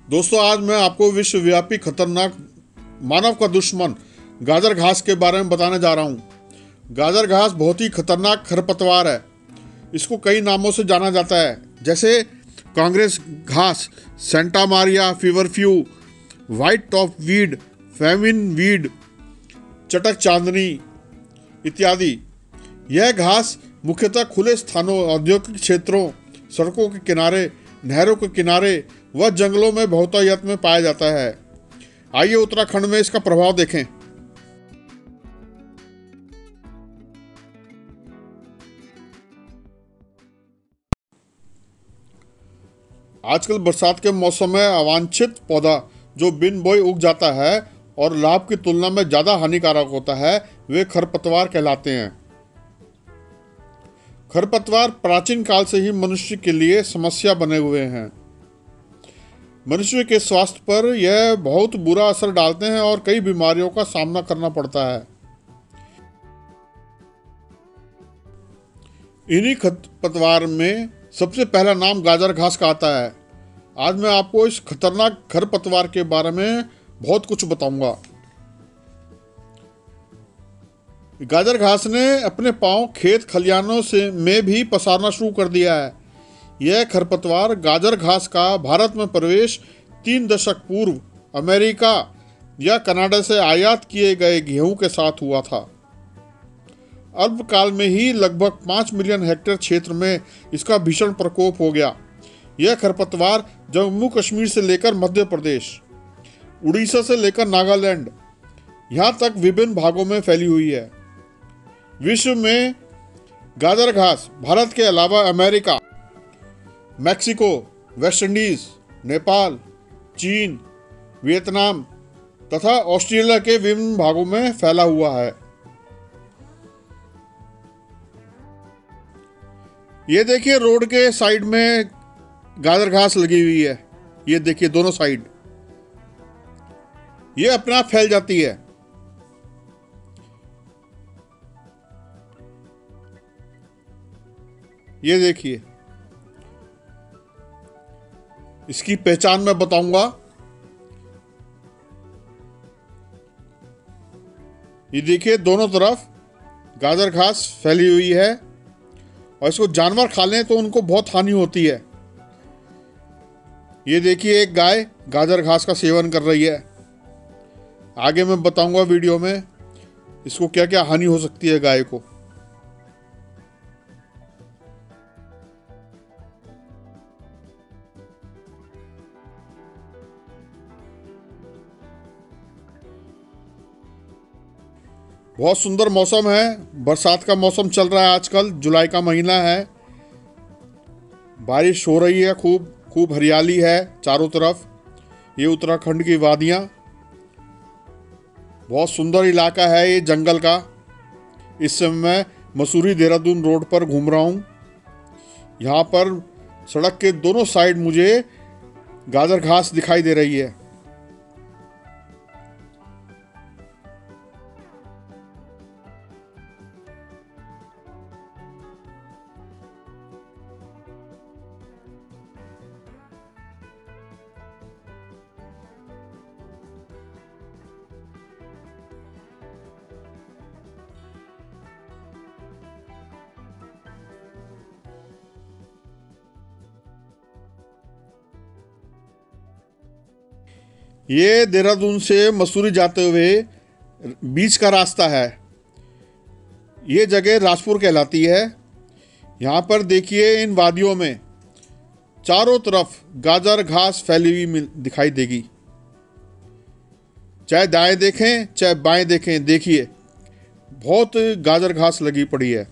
दोस्तों, आज मैं आपको विश्वव्यापी खतरनाक मानव का दुश्मन गाजर घास के बारे में बताने जा रहा हूँ। गाजर घास बहुत ही खतरनाक खरपतवार है। इसको कई नामों से जाना जाता है, जैसे कांग्रेस घास, Santa Maria feverfew, white top weed, famine weed, चटक चांदनी इत्यादि। यह घास मुख्यतः खुले स्थानों, औद्योगिक क्षेत्रों, सड़कों के किनारे, नहरों के किनारे व जंगलों में बहुतायत में पाया जाता है। आइए उत्तराखंड में इसका प्रभाव देखें। आजकल बरसात के मौसम में अवांछित पौधा जो बिन बोए उग जाता है और लाभ की तुलना में ज़्यादा हानिकारक होता है, वे खरपतवार कहलाते हैं। खरपतवार प्राचीन काल से ही मनुष्य के लिए समस्या बने हुए हैं। मनुष्य के स्वास्थ्य पर यह बहुत बुरा असर डालते हैं और कई बीमारियों का सामना करना पड़ता है। इन्हीं खरपतवार में सबसे पहला नाम गाजर घास का आता है। आज मैं आपको इस खतरनाक खरपतवार के बारे में बहुत कुछ बताऊंगा। गाजर घास ने अपने पांव खेत खलिहानों से में भी पसारना शुरू कर दिया है। यह खरपतवार गाजर घास का भारत में प्रवेश 3 दशक पूर्व अमेरिका या कनाडा से आयात किए गए गेहूं के साथ हुआ था। अल्पकाल में ही लगभग 5 मिलियन हेक्टेयर क्षेत्र में इसका भीषण प्रकोप हो गया। यह खरपतवार जम्मू कश्मीर से लेकर मध्य प्रदेश, उड़ीसा से लेकर नागालैंड, यहाँ तक विभिन्न भागों में फैली हुई है। विश्व में गाजर घास भारत के अलावा America, Mexico, West Indies, Nepal, चीन, वियतनाम तथा ऑस्ट्रेलिया के विभिन्न भागों में फैला हुआ है। ये देखिए, रोड के साइड में गाजर घास लगी हुई है। ये देखिए, दोनों साइड ये अपने आप फैल जाती है। ये देखिए, इसकी पहचान मैं बताऊंगा। ये देखिए, दोनों तरफ गाजर घास फैली हुई है और इसको जानवर खा लें तो उनको बहुत हानि होती है। ये देखिए, एक गाय गाजर घास का सेवन कर रही है। आगे मैं बताऊंगा वीडियो में इसको क्या क्या हानि हो सकती है गाय को। बहुत सुंदर मौसम है। बरसात का मौसम चल रहा है आजकल, जुलाई का महीना है। बारिश हो रही है, खूब खूब हरियाली है चारों तरफ। ये उत्तराखंड की वादियाँ, बहुत सुंदर इलाका है ये जंगल का। इस समय मैं मसूरी देहरादून रोड पर घूम रहा हूँ। यहाँ पर सड़क के दोनों साइड मुझे गाजर घास दिखाई दे रही है। ये देहरादून से मसूरी जाते हुए बीच का रास्ता है। ये जगह राजपुर कहलाती है। यहाँ पर देखिए, इन वादियों में चारों तरफ गाजर घास फैली हुई दिखाई देगी। चाहे दाएं देखें चाहे बाएं देखें, देखिए बहुत गाजर घास लगी पड़ी है।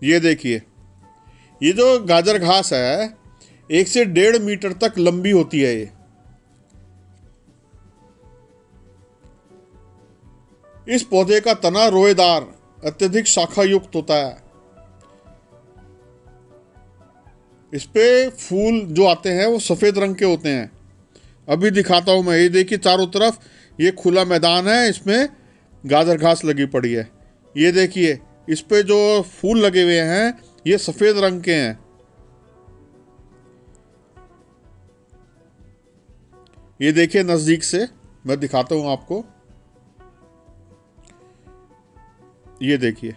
ये देखिए, ये जो गाजर घास है 1 से 1.5 मीटर तक लंबी होती है। ये इस पौधे का तना रोएदार, अत्यधिक शाखा युक्त होता है। इस पे फूल जो आते हैं वो सफेद रंग के होते हैं। अभी दिखाता हूं मैं। ये देखिए, चारों तरफ ये खुला मैदान है, इसमें गाजर घास लगी पड़ी है। ये देखिए, इस पे जो फूल लगे हुए हैं ये सफेद रंग के हैं। ये देखिए नजदीक से मैं दिखाता हूं आपको। ये देखिए,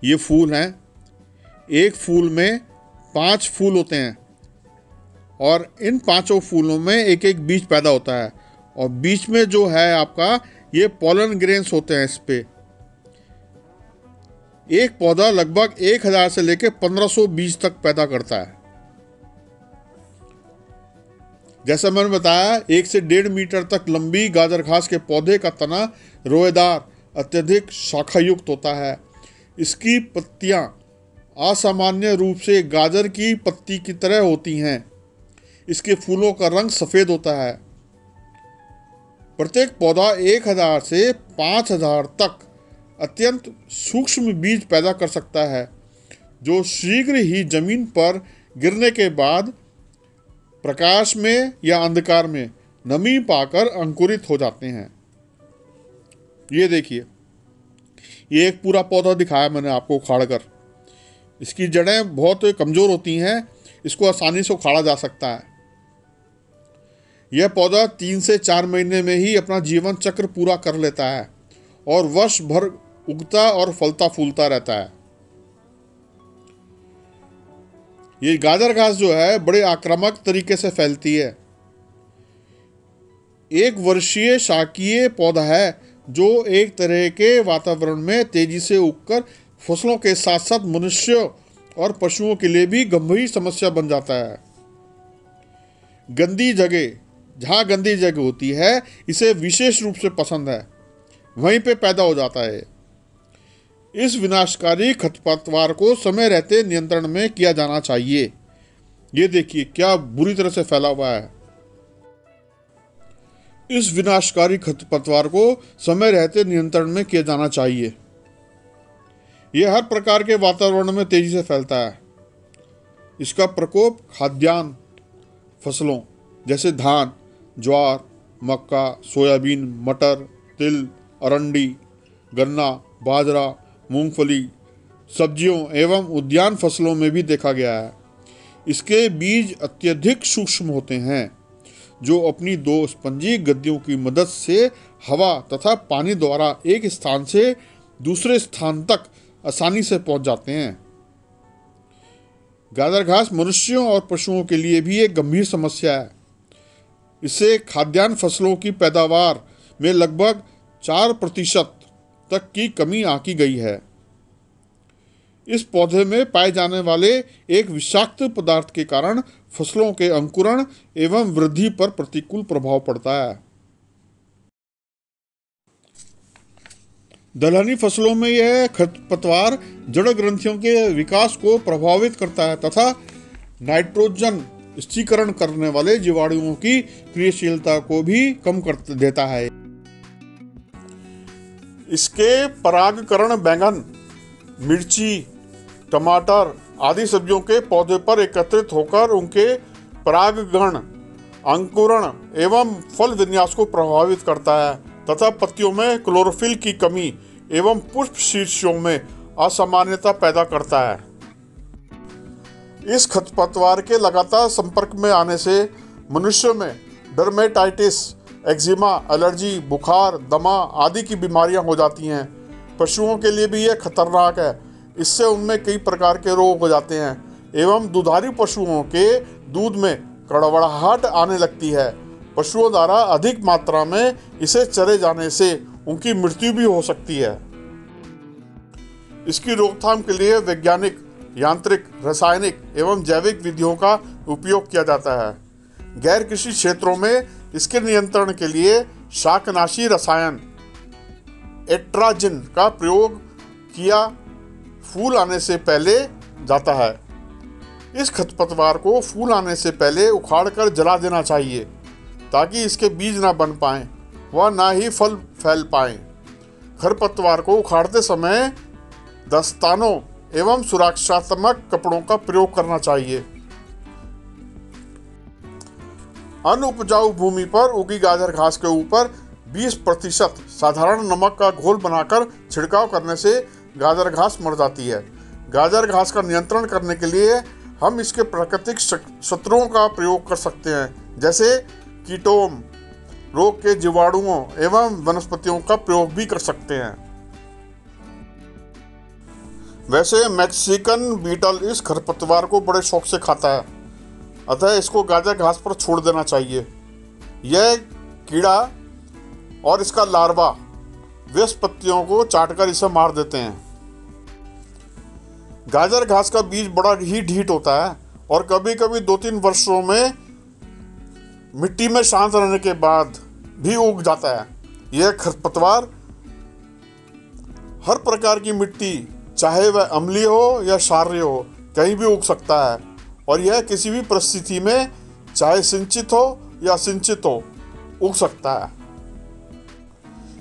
ये फूल हैं। एक फूल में 5 फूल होते हैं और इन 5 फूलों में एक एक बीज पैदा होता है और बीच में जो है आपका ये पॉलन ग्रेन्स होते हैं। इस पे एक पौधा लगभग 1000 से लेकर 1500 बीज तक पैदा करता है। जैसा मैंने बताया, 1 से 1.5 मीटर तक लंबी गाजर घास के पौधे का तना रोएदार, अत्यधिक शाखायुक्त होता है। इसकी पत्तियां असामान्य रूप से गाजर की पत्ती की तरह होती हैं। इसके फूलों का रंग सफेद होता है। प्रत्येक पौधा 1000 से 5000 तक अत्यंत सूक्ष्म बीज पैदा कर सकता है, जो शीघ्र ही जमीन पर गिरने के बाद प्रकाश में या अंधकार में नमी पाकर अंकुरित हो जाते हैं। ये देखिए, ये एक पूरा पौधा दिखाया मैंने आपको उखाड़कर। इसकी जड़ें बहुत कमज़ोर होती हैं, इसको आसानी से उखाड़ा जा सकता है। यह पौधा 3 से 4 महीने में ही अपना जीवन चक्र पूरा कर लेता है और वर्ष भर उगता और फलता फूलता रहता है। ये गाजर घास जो है बड़े आक्रामक तरीके से फैलती है। एक वर्षीय शाकीय पौधा है जो एक तरह के वातावरण में तेजी से उगकर फसलों के साथ साथ मनुष्यों और पशुओं के लिए भी गंभीर समस्या बन जाता है। गंदी जगह, जहाँ गंदी जगह होती है, इसे विशेष रूप से पसंद है, वहीं पे पैदा हो जाता है। इस विनाशकारी खरपतवार को समय रहते नियंत्रण में किया जाना चाहिए। ये देखिए क्या बुरी तरह से फैला हुआ है। इस विनाशकारी खरपतवार को समय रहते नियंत्रण में किया जाना चाहिए। यह हर प्रकार के वातावरण में तेजी से फैलता है। इसका प्रकोप खाद्यान्न फसलों जैसे धान, ज्वार, मक्का, सोयाबीन, मटर, तिल, अरंडी, गन्ना, बाजरा, मूंगफली, सब्जियों एवं उद्यान फसलों में भी देखा गया है। इसके बीज अत्यधिक सूक्ष्म होते हैं, जो अपनी 2 स्पंजी गद्दियों की मदद से हवा तथा पानी द्वारा एक स्थान से दूसरे स्थान तक आसानी से पहुंच जाते हैं। गाजर घास मनुष्यों और पशुओं के लिए भी एक गंभीर समस्या है। इससे खाद्यान्न फसलों की पैदावार में लगभग 4% तक की कमी आंकी गई है। इस पौधे में पाए जाने वाले एक विषाक्त पदार्थ के कारण फसलों के अंकुरण एवं वृद्धि पर प्रतिकूल प्रभाव पड़ता है। दलहनी फसलों में यह खरपतवार जड़ ग्रंथियों के विकास को प्रभावित करता है तथा नाइट्रोजन स्थिरीकरण करने वाले जीवाणुओं की क्रियाशीलता को भी कम कर देता है। इसके परागकण बैंगन, मिर्ची, टमाटर आदि सब्जियों के पौधे पर एकत्रित होकर उनके परागगण, अंकुरण एवं फल विन्यास को प्रभावित करता है तथा पत्तियों में क्लोरोफिल की कमी एवं पुष्प शीर्षों में असामान्यता पैदा करता है। इस खरपतवार के लगातार संपर्क में आने से मनुष्यों में डर्मेटाइटिस, एक्जिमा, एलर्जी, बुखार, दमा आदि की बीमारियां हो जाती हैं। पशुओं के लिए भी यह खतरनाक है। इससे उनमें कई प्रकार के रोग हो जाते हैं एवं दुधारू पशुओं के दूध में कड़वाहट आने लगती है। पशुओं द्वारा अधिक मात्रा में इसे चरे जाने से उनकी मृत्यु भी हो सकती है। इसकी रोकथाम के लिए वैज्ञानिक, यांत्रिक, रासायनिक एवं जैविक विधियों का उपयोग किया जाता है। गैर कृषि क्षेत्रों में इसके नियंत्रण के लिए शाकनाशी रसायन एट्राजिन का प्रयोग किया फूल आने से पहले जाता है। इस खरपतवार को फूल आने से पहले उखाड़कर जला देना चाहिए ताकि इसके बीज ना बन पाएं व ना ही फल फैल पाएं। खरपतवार को उखाड़ते समय दस्तानों एवं सुरक्षात्मक कपड़ों का प्रयोग करना चाहिए। अनुपजाऊ भूमि पर उगी गाजर घास के ऊपर 20% साधारण नमक का घोल बनाकर छिड़काव करने से गाजर घास मर जाती है। गाजर घास का नियंत्रण करने के लिए हम इसके प्राकृतिक शत्रुओं का प्रयोग कर सकते हैं, जैसे कीटोम, रोग के जीवाणुओं एवं वनस्पतियों का प्रयोग भी कर सकते हैं। वैसे मैक्सिकन बीटल इस खरपतवार को बड़े शौक से खाता है, अतः इसको गाजर घास पर छोड़ देना चाहिए। यह कीड़ा और इसका लार्वा व्यस्त पत्तियों को चाटकर इसे मार देते हैं। गाजर घास का बीज बड़ा ही ढीठ होता है और कभी कभी 2-3 वर्षों में मिट्टी में शांत रहने के बाद भी उग जाता है। यह खरपतवार हर प्रकार की मिट्टी, चाहे वह अम्लीय हो या क्षारीय हो, कहीं भी उग सकता है और यह किसी भी परिस्थिति में, चाहे सिंचित हो या असिंचित हो, उग सकता है।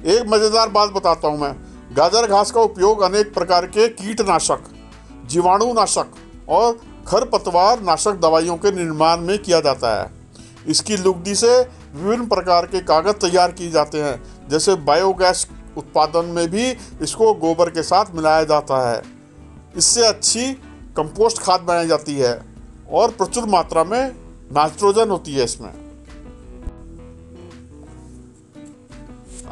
एक मजेदार बात बताता हूं मैं। गाजर घास का उपयोग अनेक प्रकार के कीटनाशक, जीवाणुनाशक और खरपतवार नाशक दवाइयों के निर्माण में किया जाता है। इसकी लुगदी से विभिन्न प्रकार के कागज तैयार किए जाते हैं, जैसे बायोगैस उत्पादन में भी इसको गोबर के साथ मिलाया जाता है। इससे अच्छी कंपोस्ट खाद बनाई जाती है और प्रचुर मात्रा में नाइट्रोजन होती है इसमें।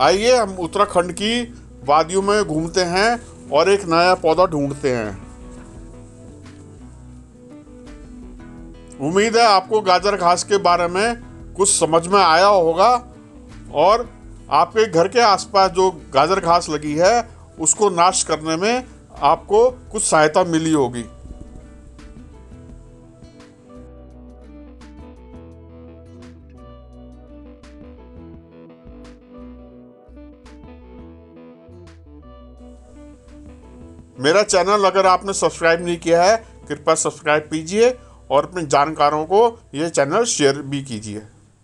आइए हम उत्तराखंड की वादियों में घूमते हैं और एक नया पौधा ढूंढते हैं। उम्मीद है आपको गाजर घास के बारे में कुछ समझ में आया होगा और आपके घर के आसपास जो गाजर घास लगी है उसको नाश करने में आपको कुछ सहायता मिली होगी। मेरा चैनल अगर आपने सब्सक्राइब नहीं किया है, कृपया सब्सक्राइब कीजिए और अपने जानकारों को यह चैनल शेयर भी कीजिए।